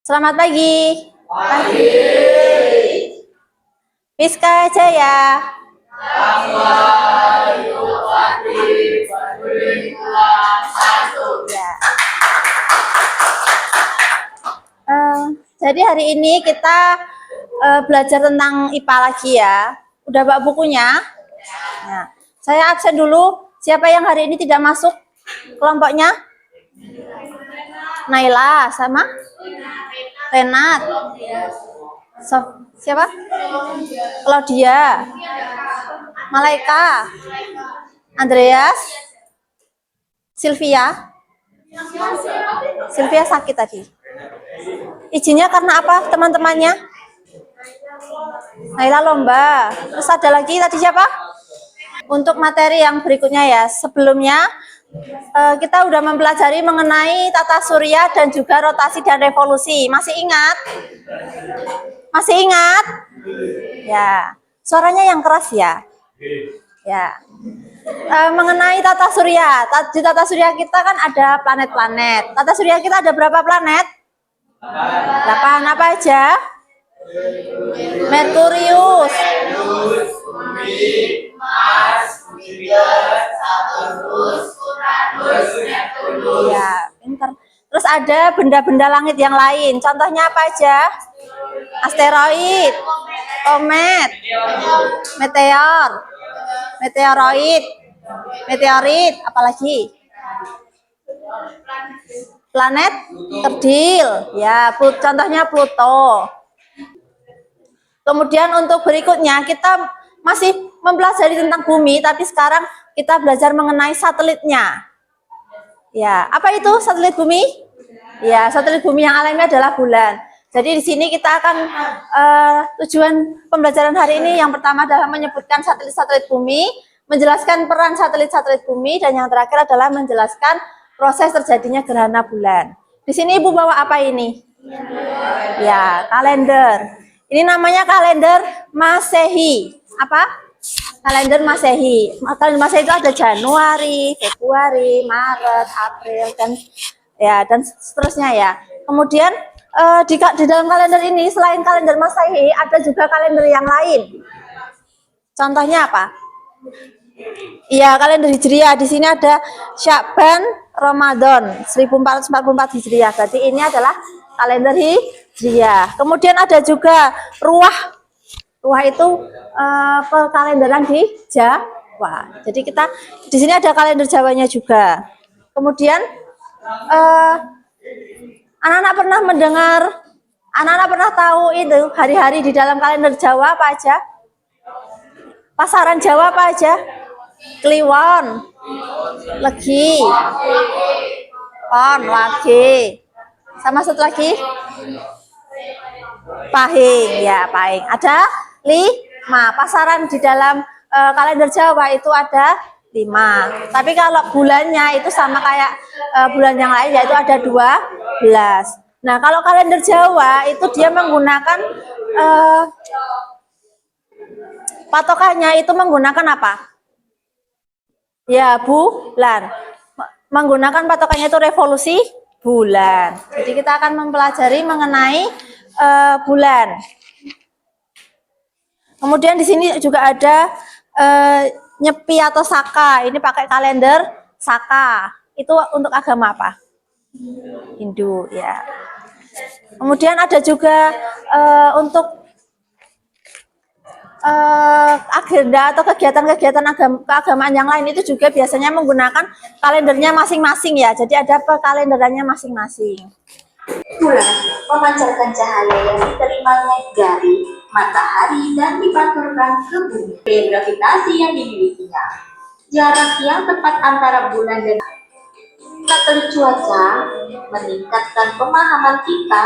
Selamat pagi. Pagi. Piska Jaya. Ya. Jadi hari ini kita belajar tentang IPA lagi ya. Udah bawa bukunya? Nah, saya absen dulu. Siapa yang hari ini tidak masuk kelompoknya? Naila sama Renat. Siapa? Claudia. Malaika. Andreas. Sylvia. Sylvia sakit tadi. Izinnya karena apa teman-temannya? Naila lomba. Terus ada lagi tadi siapa? Untuk materi yang berikutnya ya. Sebelumnya kita udah mempelajari mengenai tata surya dan juga rotasi dan revolusi. Masih ingat? Masih ingat? Ya. Suaranya yang keras ya. Ya. Mengenai tata surya. Di tata surya kita kan ada planet-planet. Tata surya kita ada berapa planet? 8. Apa aja? Merkurius, Bumi, Mars, Jupiter, Saturnus, Uranus, Neptunus. Ya, pinter. Terus ada benda-benda langit yang lain. Contohnya apa aja? Asteroid, komet, meteor, meteoroid, meteorit, apalagi? Planet kerdil, ya, contohnya Pluto. Kemudian untuk berikutnya kita masih mempelajari tentang bumi, tapi sekarang kita belajar mengenai satelitnya. Ya, apa itu satelit bumi? Ya, satelit bumi yang alami adalah bulan. Jadi di sini kita akan tujuan pembelajaran hari ini yang pertama adalah menyebutkan satelit-satelit bumi, menjelaskan peran satelit-satelit bumi, dan yang terakhir adalah menjelaskan proses terjadinya gerhana bulan. Di sini Ibu bawa apa ini? Ya, kalender. Ini namanya kalender Masehi. Apa? Kalender Masehi. Kalender Masehi itu ada Januari, Februari, Maret, April, dan seterusnya ya. Kemudian di dalam kalender ini selain kalender Masehi ada juga kalender yang lain. Contohnya apa? Iya, kalender Hijriah. Di sini ada Syakban, Ramadan 1444 Hijriah. Berarti ini adalah kalender Hijriah. Kemudian ada juga Ruwah. Ruwah itu kalenderan di Jawa. Jadi kita di sini ada kalender Jawanya juga. Kemudian anak-anak pernah mendengar, anak-anak pernah tahu itu hari-hari di dalam kalender Jawa apa aja? Pasaran Jawa apa aja? Kliwon, Legi, Pon, Wage, sama satu lagi? Pahing, ya Pahing. Ada 5. Pasaran di dalam kalender Jawa itu ada 5. Tapi kalau bulannya itu sama kayak bulan yang lain, yaitu ada 12. Nah, kalau kalender Jawa itu dia menggunakan patokannya itu menggunakan apa? Ya, bulan. Menggunakan patokannya itu revolusi bulan. Jadi kita akan mempelajari mengenai bulan. Kemudian di sini juga ada Nyepi atau Saka. Ini pakai kalender Saka. Itu untuk agama apa? Hindu, ya. Kemudian ada juga untuk agenda atau kegiatan-kegiatan keagamaan yang lain itu juga biasanya menggunakan kalendernya masing-masing ya. Jadi ada kalenderannya masing-masing. Bulan memancarkan cahaya yang diterimanya dari matahari dan dipanturkan ke bumi. Gravitasi yang dimilikinya, jarak yang tepat antara bulan dan satelit cuaca meningkatkan pemahaman kita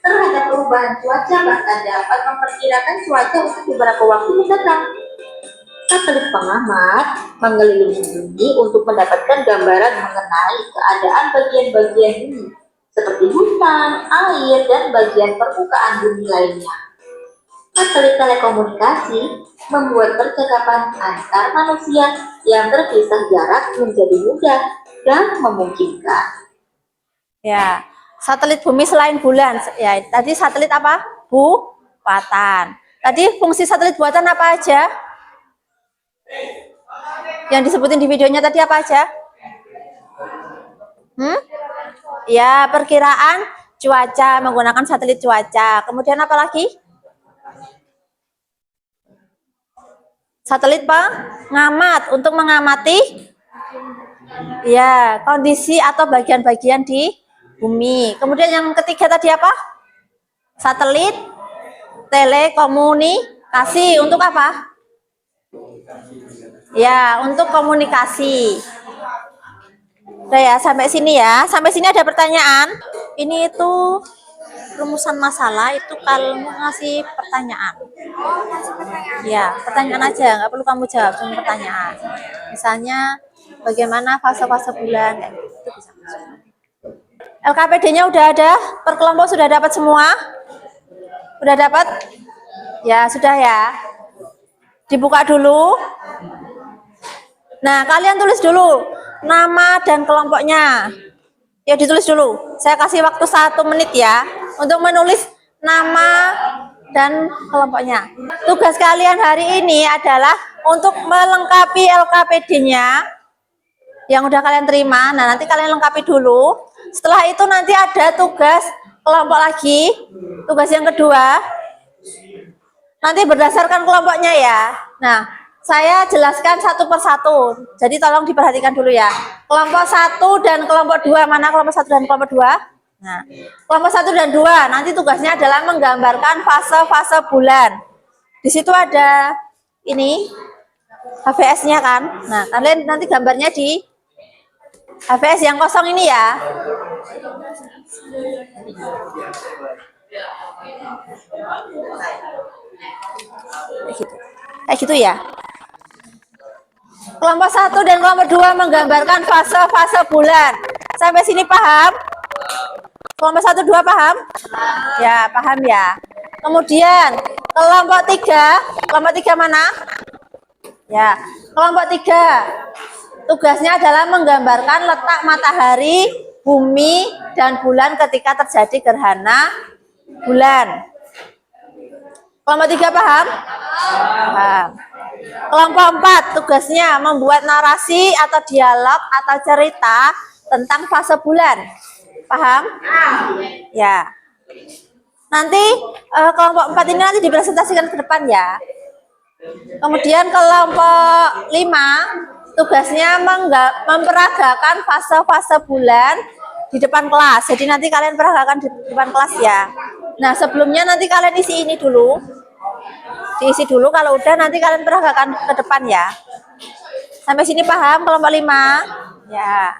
terhadap perubahan cuaca, bahkan dapat memperkirakan cuaca untuk beberapa waktu mendatang. Satelit pengamat mengelilingi bumi untuk mendapatkan gambaran mengenai keadaan bagian-bagian bumi seperti hutan, air, dan bagian permukaan bumi lainnya. Satelit telekomunikasi membuat percakapan antar manusia yang terpisah jarak menjadi mudah dan memungkinkan. Ya, Satelit bumi selain bulan. Ya, tadi satelit apa? Buatan. Tadi fungsi satelit buatan apa aja? Yang disebutin di videonya tadi apa aja? Ya, perkiraan cuaca menggunakan satelit cuaca. Kemudian apa lagi? Satelit pengamat untuk mengamati ya kondisi atau bagian-bagian di bumi. Kemudian yang ketiga tadi apa? Satelit telekomunikasi untuk apa? Ya, untuk komunikasi. Udah ya, sampai sini ya. Sampai sini ada pertanyaan. Ini itu rumusan masalah itu kalau ngasih pertanyaan. Ya, pertanyaan aja, nggak perlu kamu jawab, cuma pertanyaan. Misalnya, bagaimana fase-fase bulan, kayak gitu bisa masuk. LKPD-nya udah ada, per kelompok sudah dapat semua? Udah dapat? Ya, sudah ya. Dibuka dulu. Nah, kalian tulis dulu nama dan kelompoknya. Ya, ditulis dulu. Saya kasih waktu 1 menit ya untuk menulis nama dan kelompoknya. Tugas kalian hari ini adalah untuk melengkapi LKPD-nya yang udah kalian terima. Nah, nanti kalian lengkapi dulu. Setelah itu nanti ada tugas kelompok lagi. Tugas yang kedua. Nanti berdasarkan kelompoknya ya. Nah, saya jelaskan satu persatu. Jadi tolong diperhatikan dulu ya. Kelompok 1 dan kelompok 2. Mana kelompok 1 dan kelompok 2? Nah, kelompok 1 dan 2 nanti tugasnya adalah menggambarkan fase-fase bulan. Di situ ada ini HVS-nya kan. Nah, kalian nanti gambarnya di HVS yang kosong ini ya. Kayak gitu ya. Kelompok 1 dan kelompok 2 menggambarkan fase-fase bulan. Sampai sini paham? Kelompok 1, 2 paham? Ya, paham ya. Kemudian kelompok 3 mana? Ya, kelompok 3 tugasnya adalah menggambarkan letak matahari, bumi, dan bulan ketika terjadi gerhana bulan. Kelompok 3 paham? Paham. Kelompok 4 tugasnya membuat narasi atau dialog atau cerita tentang fase bulan. Paham? Ya. Nanti kelompok 4 ini nanti dipresentasikan ke depan ya. Kemudian kelompok 5 tugasnya memperagakan fase-fase bulan di depan kelas. Jadi nanti kalian peragakan di depan kelas ya. Nah, sebelumnya nanti kalian isi ini dulu. Diisi dulu, kalau udah nanti kalian peragakan ke depan ya. Sampai sini paham kelompok 5? Ya.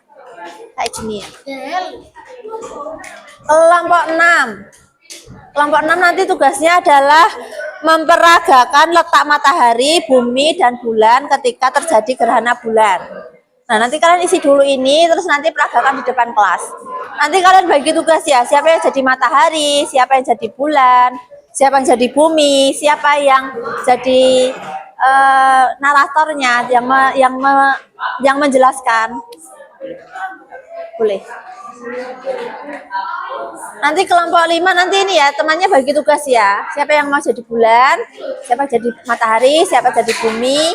Kayak gini. Kelompok 6. Kelompok 6 nanti tugasnya adalah memperagakan letak matahari, bumi, dan bulan ketika terjadi gerhana bulan. Nah, nanti kalian isi dulu ini, terus nanti peragakan di depan kelas. Nanti kalian bagi tugas ya, siapa yang jadi matahari, siapa yang jadi bulan, siapa yang jadi bumi, siapa yang jadi naratornya, yang menjelaskan. Boleh. Nanti kelompok 5 nanti ini ya, temannya bagi tugas ya. Siapa yang mau jadi bulan, siapa jadi matahari, siapa jadi bumi,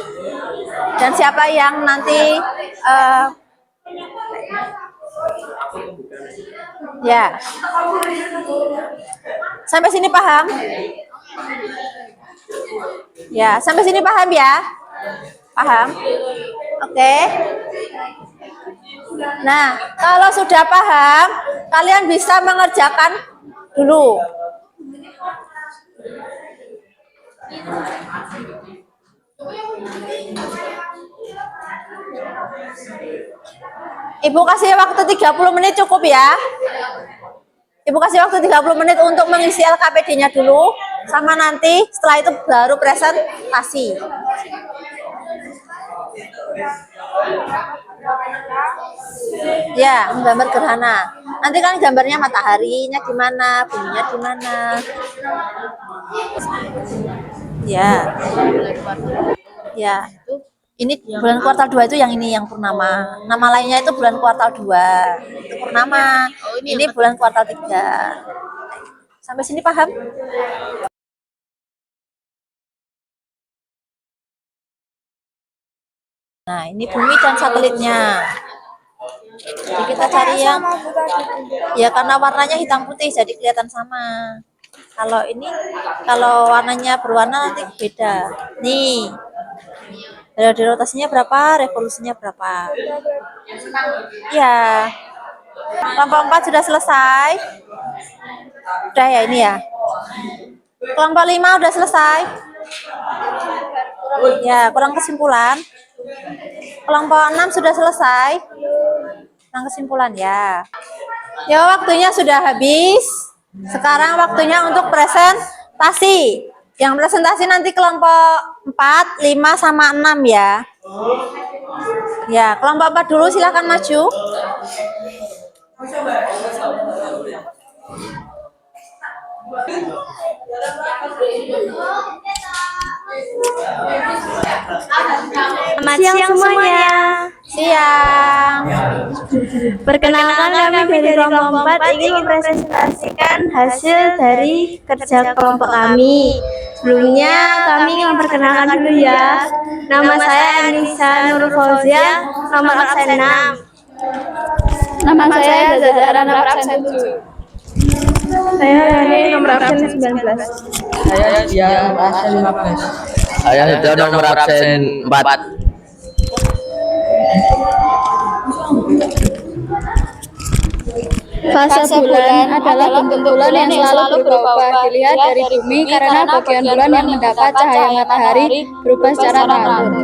dan siapa yang nanti ya. Sampai sini paham? Ya, sampai sini paham ya? Paham? Oke. Nah, kalau sudah paham, kalian bisa mengerjakan dulu. Ibu kasih waktu 30 menit cukup ya. Ibu kasih waktu 30 menit untuk mengisi LKPD-nya dulu. Sama nanti setelah itu baru presentasi. Ya, menggambar gerhana. Nanti kan gambarnya mataharinya gimana, buminya gimana. Ya. Ya. Ini bulan kuartal 2 itu yang ini yang purnama. Nama lainnya itu bulan kuartal 2. Itu purnama. Ini bulan kuartal 3. Sampai sini paham? Nah, ini bumi dan satelitnya. Jadi kita cari yang ya karena warnanya hitam putih jadi kelihatan sama. Kalau ini kalau warnanya berwarna nanti beda. Nih. Periode rotasinya berapa, revolusinya berapa. Ya. Kelompok 4 sudah selesai. Udah ya ini ya. Kelompok 5 udah selesai. Ya, kurang kesimpulan. Kelompok 6 sudah selesai. Kurang kesimpulan ya. Ya, waktunya sudah habis. Sekarang waktunya untuk presentasi. Yang presentasi nanti kelompok 4, 5, sama 6 ya. Ya, kelompok 4 dulu silakan maju. Selamat siang semuanya. Siang. Perkenalkan kami dari kelompok 4 ingin mempresentasikan hasil dari kerja kelompok kami. Sebelumnya kami ingin memperkenalkan dulu ya. Nama saya Anissa Nur Fauzia, nomor absen 6. Nama saya Zazara, nomor absen 7. Saya Rani, nomor absen 19. Saya dia nomor absen 15. Saya sudah nomor absen 4. Fase bulan adalah bentuk bulan yang selalu berubah dilihat dari bumi karena bagian bulan yang mendapat cahaya matahari berubah secara teratur.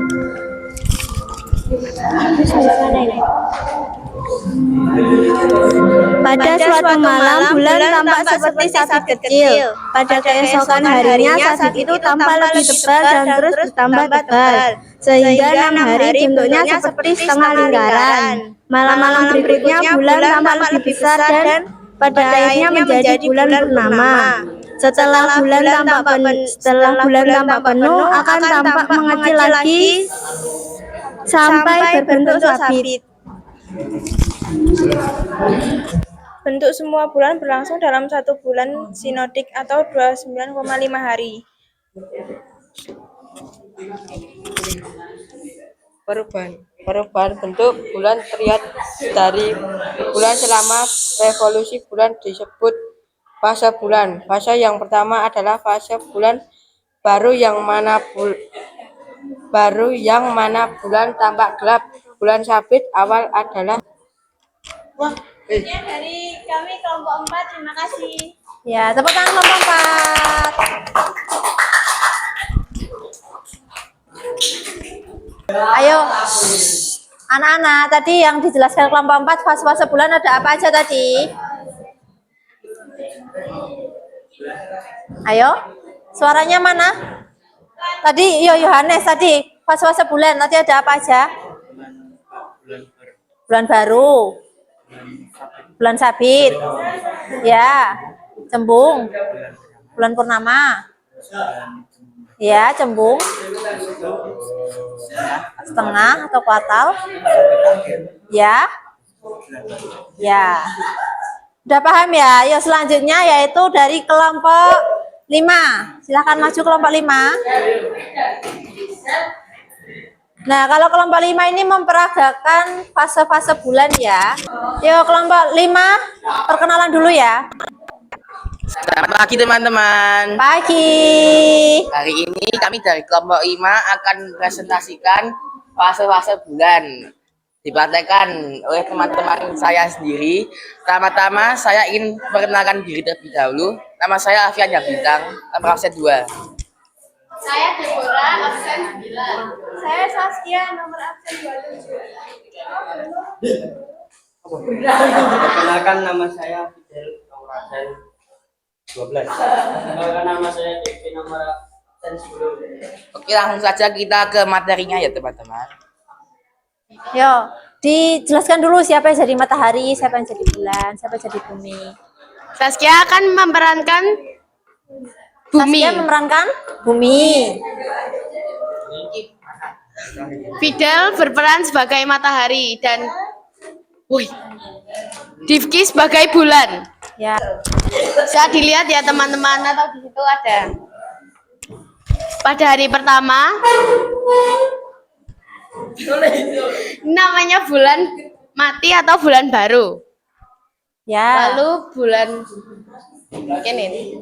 Pada suatu malam, bulan tampak seperti sabit kecil. Pada keesokan harinya, sabit itu tampak lebih tebal dan terus bertambah tebal. Sehingga 6 hari bentuknya seperti setengah lingkaran. Malam-malam berikutnya, bulan tampak lebih besar dan pada akhirnya menjadi bulan purnama. Setelah bulan tampak penuh, akan tampak mengecil lagi sampai berbentuk sabit. Bentuk semua bulan berlangsung dalam satu bulan sinodik atau 29,5 hari. Perubahan bentuk bulan terlihat dari bulan selama revolusi bulan disebut fase bulan. Fase yang pertama adalah fase bulan baru yang mana bulan tampak gelap. Bulan sabit awal adalah Dari kami kelompok 4, terima kasih. Ya, tepuk tangan kelompok 4. Ayo, anak-anak, tadi yang dijelaskan kelompok 4 fase-fase bulan ada apa aja tadi? Ayo, suaranya mana? Tadi, Yohanes tadi fase-fase bulan tadi ada apa aja? Bulan baru, bulan sabit, ya, cembung, bulan purnama, ya, cembung, setengah atau kuartal, ya, ya, udah paham ya? Yuk selanjutnya yaitu dari kelompok 5, silahkan maju kelompok 5. Nah, kalau kelompok 5 ini memperagakan fase-fase bulan ya. Yuk kelompok 5, perkenalan dulu ya. Selamat pagi teman-teman. Pagi. Hari ini kami dari kelompok 5 akan presentasikan fase-fase bulan. Dipraktekkan oleh teman-teman saya sendiri. Pertama-tama saya ingin perkenalkan diri terlebih dahulu. Nama saya Alfian Bintang, nomor absen 2. Saya Deborah, absen 9. Saya Saskia, nomor absen 27. Perkenalkan nama saya Fidel, nomor absen 12. Perkenalkan nama saya Devi, nomor absen 10. Oke, langsung saja kita ke materinya ya teman-teman. Yo, dijelaskan dulu siapa yang jadi matahari, siapa yang jadi bulan, siapa yang jadi bumi. Saskia akan memerankan bumi. Saskia memerankan bumi. Fidel berperan sebagai matahari dan Divki sebagai bulan. Ya. Bisa dilihat ya teman-teman, atau di situ ada. Pada hari pertama namanya bulan mati atau bulan baru. Ya. Lalu bulan ini.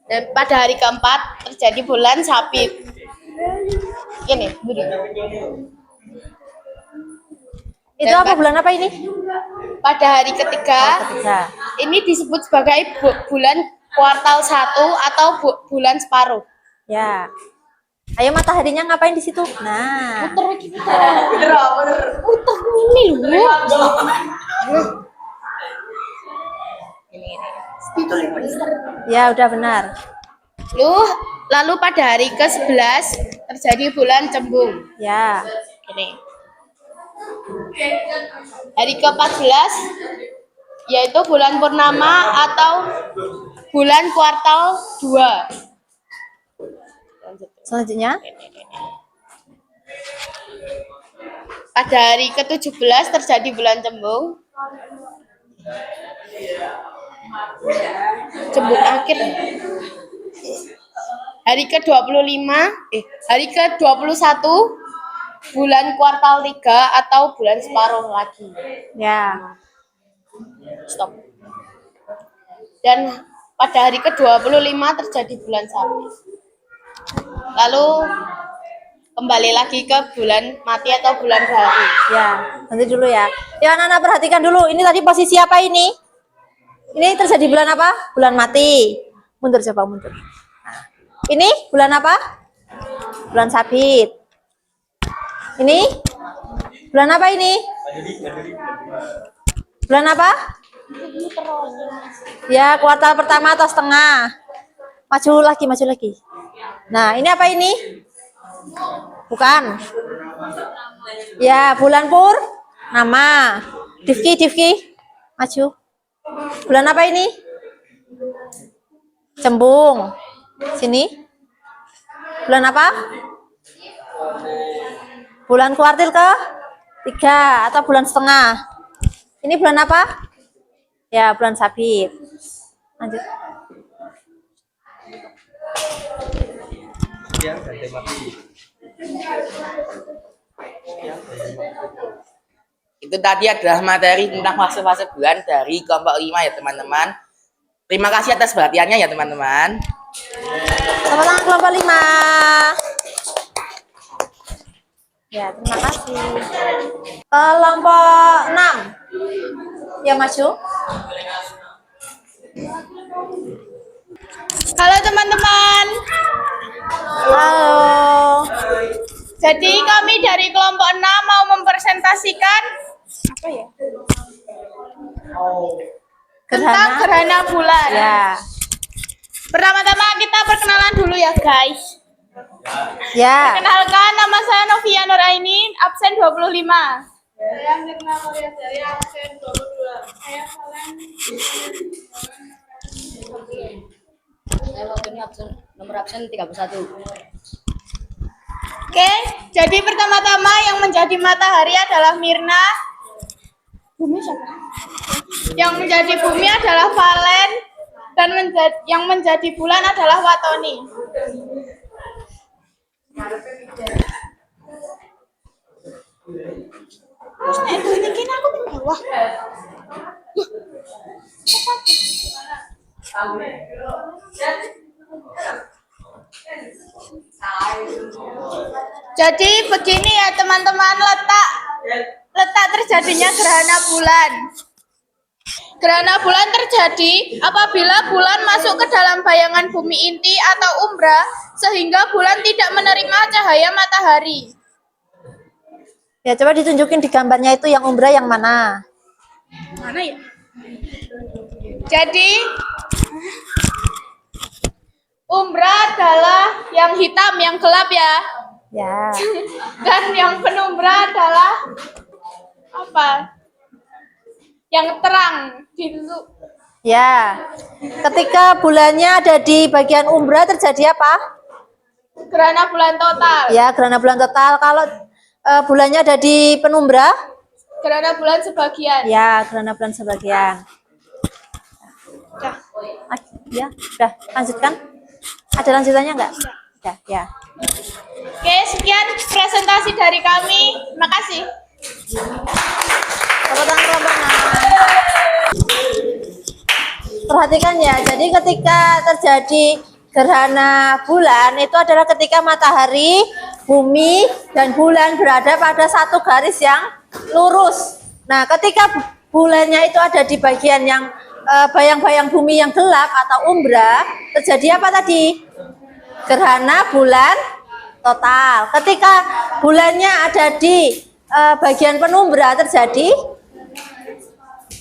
Dan pada hari keempat terjadi bulan Sabit. Ini, budi. Itu apa bulan apa ini? Pada hari ketiga, Ketiga. ini disebut sebagai bulan kuartal 1 atau bulan separuh. Ya. Ayo mataharinya ngapain di situ? Nah. Putar ini loh. Ya, udah benar. Lalu pada hari ke-11 terjadi bulan Cembung. Ya. Ini. Hari ke-14 yaitu bulan purnama atau bulan kuartal 2. Selanjutnya, pada hari ke-17 terjadi bulan Cembung. Cembung akhir. Hari ke-25, hari ke-21 bulan kuartal 3 atau bulan separuh lagi. ya. Stop. Dan pada hari ke-25 terjadi bulan Sabit. Lalu kembali lagi ke bulan mati atau bulan baru. Ya, nanti dulu ya. Ya, anak-anak perhatikan dulu. Ini tadi posisi apa ini? Ini terjadi bulan apa? Bulan mati. Mundur coba, mundur. Nah, ini bulan apa? Bulan Sabit. Ini bulan apa ini? Bulan apa? Ya, kuartal pertama atau setengah. Maju lagi, maju lagi. Nah, ini apa ini? Bukan. Ya, bulan pur. Nama. Divki. Maju. Bulan apa ini? Cembung. Sini. Bulan apa? Bulan kuartil ke 3 atau bulan setengah. Ini bulan apa? Ya, bulan Sabit. Lanjut. Itu tadi adalah materi tentang fase-fase bulan dari kelompok 5 ya teman-teman. Terima kasih atas perhatiannya ya teman-teman. Tepuk tangan kelompok 5. Ya, terima kasih. Kelompok 6. Ya, maju. Halo teman-teman. Halo. Jadi kami dari kelompok 6 mau mempresentasikan apa ya? Tentang gerhana bulan. Ya. Pertama-tama kita perkenalan dulu ya guys. Ya. Kenalkan, nama saya Novia Nuraini, absen 25. Saya Mirna Maria dari absen 22. Saya waktu ini nomor absen 31. Oke, jadi pertama-tama yang menjadi matahari adalah Mirna. Bumi siapa? Yang menjadi bumi adalah Valen dan yang menjadi bulan adalah Watoni. Terus ini aku di bawah. Jadi begini ya teman-teman, letak terjadinya gerhana bulan. Gerhana bulan terjadi apabila bulan masuk ke dalam bayangan bumi inti atau umbra sehingga bulan tidak menerima cahaya matahari. Ya, coba ditunjukin di gambarnya itu yang umbra yang mana? Mana ya? Jadi umbra adalah yang hitam, yang gelap ya. Ya. Dan yang penumbra adalah apa? Yang terang. Ya. Ketika bulannya ada di bagian umbra terjadi apa? Gerhana bulan total. Ya, gerhana bulan total. Kalau bulannya ada di penumbra? Gerhana bulan sebagian. Ya, gerhana bulan sebagian. Ya, udah lanjutkan. Ada lanjutannya enggak? Udah, ya. Oke, sekian presentasi dari kami. Makasih. Tepuk tangan kelompok 6. Perhatikan ya, jadi ketika terjadi gerhana bulan itu adalah ketika matahari, bumi, dan bulan berada pada satu garis yang lurus. Nah, ketika bulannya itu ada di bagian yang bayang-bayang bumi yang gelap atau umbra, terjadi apa tadi? Gerhana bulan total. Ketika bulannya ada di bagian penumbra, terjadi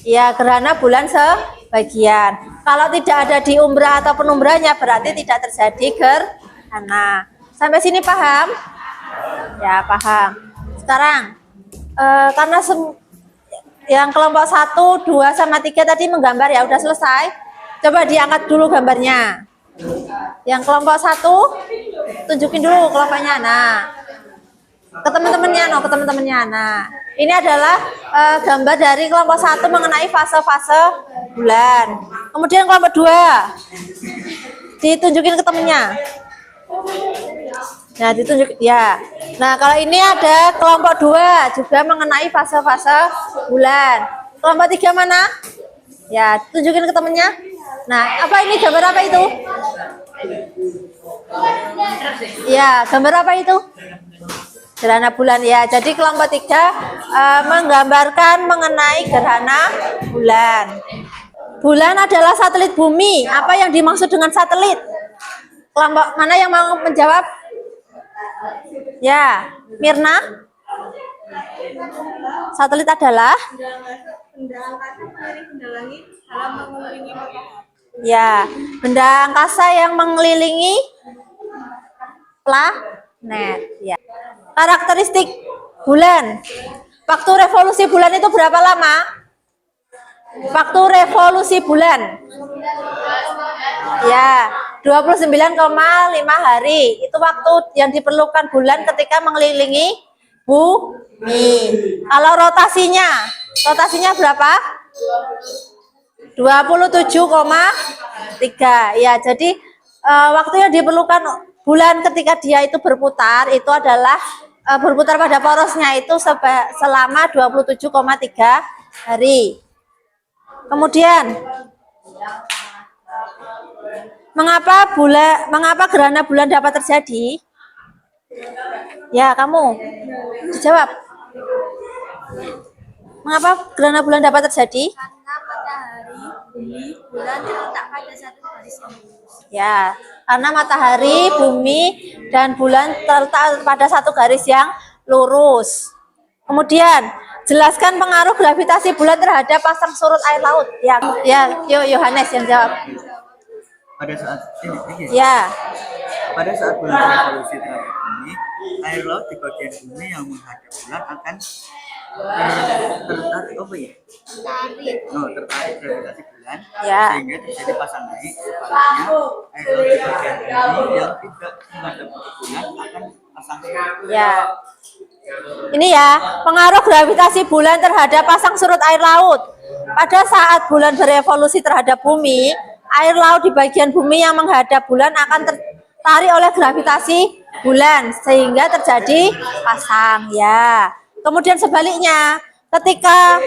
ya gerhana bulan sebagian. Kalau tidak ada di umbra atau penumbranya, berarti tidak terjadi gerhana. Sampai sini paham? Ya, paham. Sekarang karena yang kelompok 1, 2, sama 3 tadi menggambar ya, udah selesai. Coba diangkat dulu gambarnya. Yang kelompok 1, tunjukin dulu kelompoknya. Nah, ke teman-temannya. Nah, ini adalah gambar dari kelompok 1 mengenai fase-fase bulan. Kemudian kelompok 2, ditunjukin ke temennya. Nah, ditunjuk ya. Nah, kalau ini ada kelompok 2 juga mengenai fase-fase bulan. Kelompok 3 mana? Ya, tunjukin ke temennya. Nah, apa ini gambar apa itu? Ya, gambar apa itu? Gerhana bulan ya. Jadi kelompok 3 menggambarkan mengenai gerhana bulan. Bulan adalah satelit bumi. Apa yang dimaksud dengan satelit? Kelompok mana yang mau menjawab? Ya, Mirna. Satelit adalah ya, benda angkasa yang mengelilingi planet. Ya. Karakteristik bulan. Waktu revolusi bulan itu berapa lama? Waktu revolusi bulan. Ya, 29,5 hari. Itu waktu yang diperlukan bulan ketika mengelilingi bumi. Kalau rotasinya berapa? 27,3. Ya, jadi waktu yang diperlukan bulan ketika dia itu berputar itu adalah berputar pada porosnya itu selama 27,3 hari. Kemudian mengapa gerhana bulan dapat terjadi? Ya, kamu dijawab. Mengapa gerhana bulan dapat terjadi? Karena matahari, bumi, bulan terletak pada satu garis yang lurus. Ya, karena matahari, bumi, dan bulan terletak pada satu garis yang lurus. Kemudian, jelaskan pengaruh gravitasi bulan terhadap pasang surut air laut. Ya, Yohanes yang jawab. Pada saat Ya, pada saat bulan revolusi terhadap bumi, air laut di bagian bumi yang menghadap bulan akan tertarik tertarik gravitasi bulan, Ya. sehingga terjadi pasang naik. Sebaliknya, air laut di bagian bumi yang tidak menghadap bulan akan pasang surut. ya. Ini ya, pengaruh gravitasi bulan terhadap pasang surut air laut. Pada saat bulan berevolusi terhadap bumi, air laut di bagian bumi yang menghadap bulan akan tertarik oleh gravitasi bulan sehingga terjadi pasang ya. Kemudian sebaliknya, ketika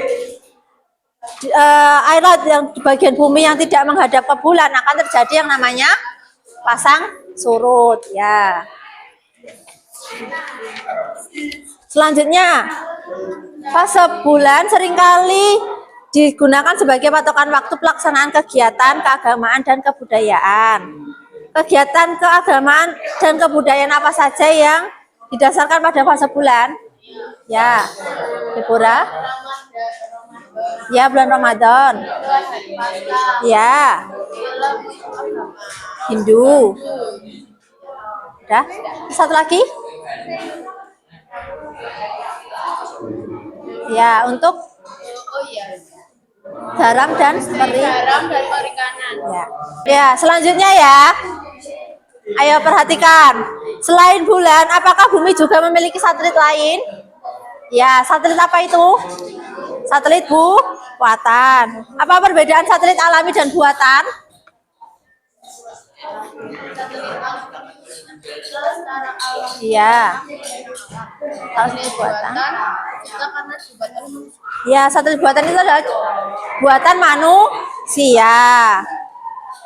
air laut yang di bagian bumi yang tidak menghadap ke bulan akan terjadi yang namanya pasang surut ya. Selanjutnya, fase bulan seringkali digunakan sebagai patokan waktu pelaksanaan kegiatan keagamaan dan kebudayaan. Kegiatan keagamaan dan kebudayaan apa saja yang didasarkan pada fase bulan? Ya, Deborah. Ya, bulan Ramadan. Ya, Hindu. Udah, satu lagi. Ya, untuk garam dan perikanan. Ya, selanjutnya ya. Ayo perhatikan. Selain bulan, apakah bumi juga memiliki satelit lain? Ya, satelit apa itu? Satelit buatan. Apa perbedaan satelit alami dan buatan? Iya. Satelit buatan. Ya, satelit buatan itu adalah buatan manusia.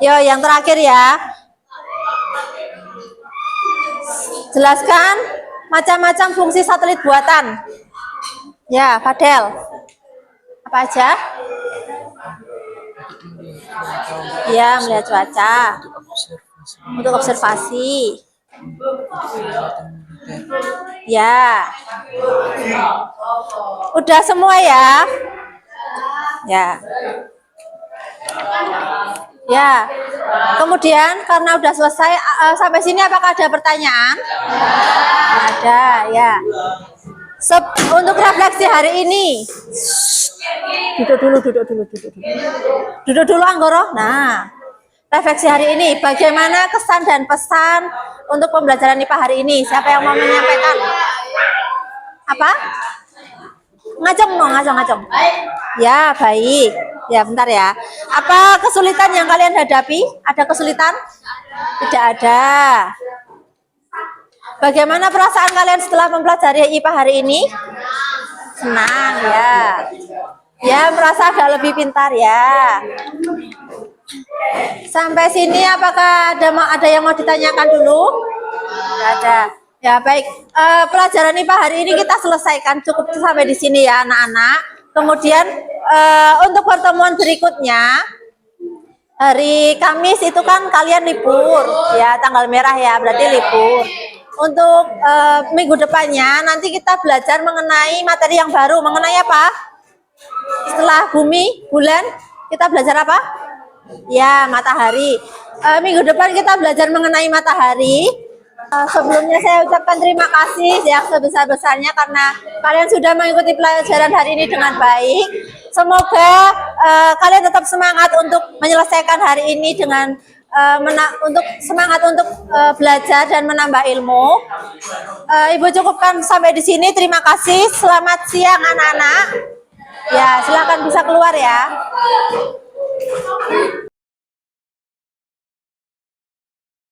Yo, yang terakhir ya. Jelaskan macam-macam fungsi satelit buatan. Ya, Fadel. Apa aja? Ya, melihat cuaca. Untuk observasi. Ya. Udah semua ya? Ya. Ya. Kemudian karena udah selesai sampai sini apakah ada pertanyaan? Ada, ya. Untuk refleksi hari ini. Duduk dulu Anggoro. Nah, refleksi hari ini bagaimana kesan dan pesan untuk pembelajaran IPA hari ini? Siapa yang mau menyampaikan? Apa? Ngaceng. Ya, baik. Ya, bentar ya. Apa kesulitan yang kalian hadapi? Ada kesulitan? Tidak ada. Bagaimana perasaan kalian setelah mempelajari IPA hari ini? Senang ya. Ya, merasa agak lebih pintar ya. Sampai sini apakah ada yang mau ditanyakan dulu? Tidak ada. Ya, baik. Pelajaran IPA hari ini kita selesaikan cukup sampai di sini ya, anak-anak. Kemudian untuk pertemuan berikutnya hari Kamis itu kan kalian libur ya, tanggal merah ya, berarti libur. Untuk minggu depannya nanti kita belajar mengenai materi yang baru. Mengenai apa? Setelah bumi, bulan, kita belajar apa? Ya, matahari. Minggu depan kita belajar mengenai matahari. Sebelumnya saya ucapkan terima kasih yang sebesar-besarnya karena kalian sudah mengikuti pelajaran hari ini dengan baik. Semoga kalian tetap semangat untuk menyelesaikan hari ini dengan untuk belajar dan menambah ilmu. Ibu cukupkan sampai di sini. Terima kasih. Selamat siang anak-anak. Ya, silakan bisa keluar ya.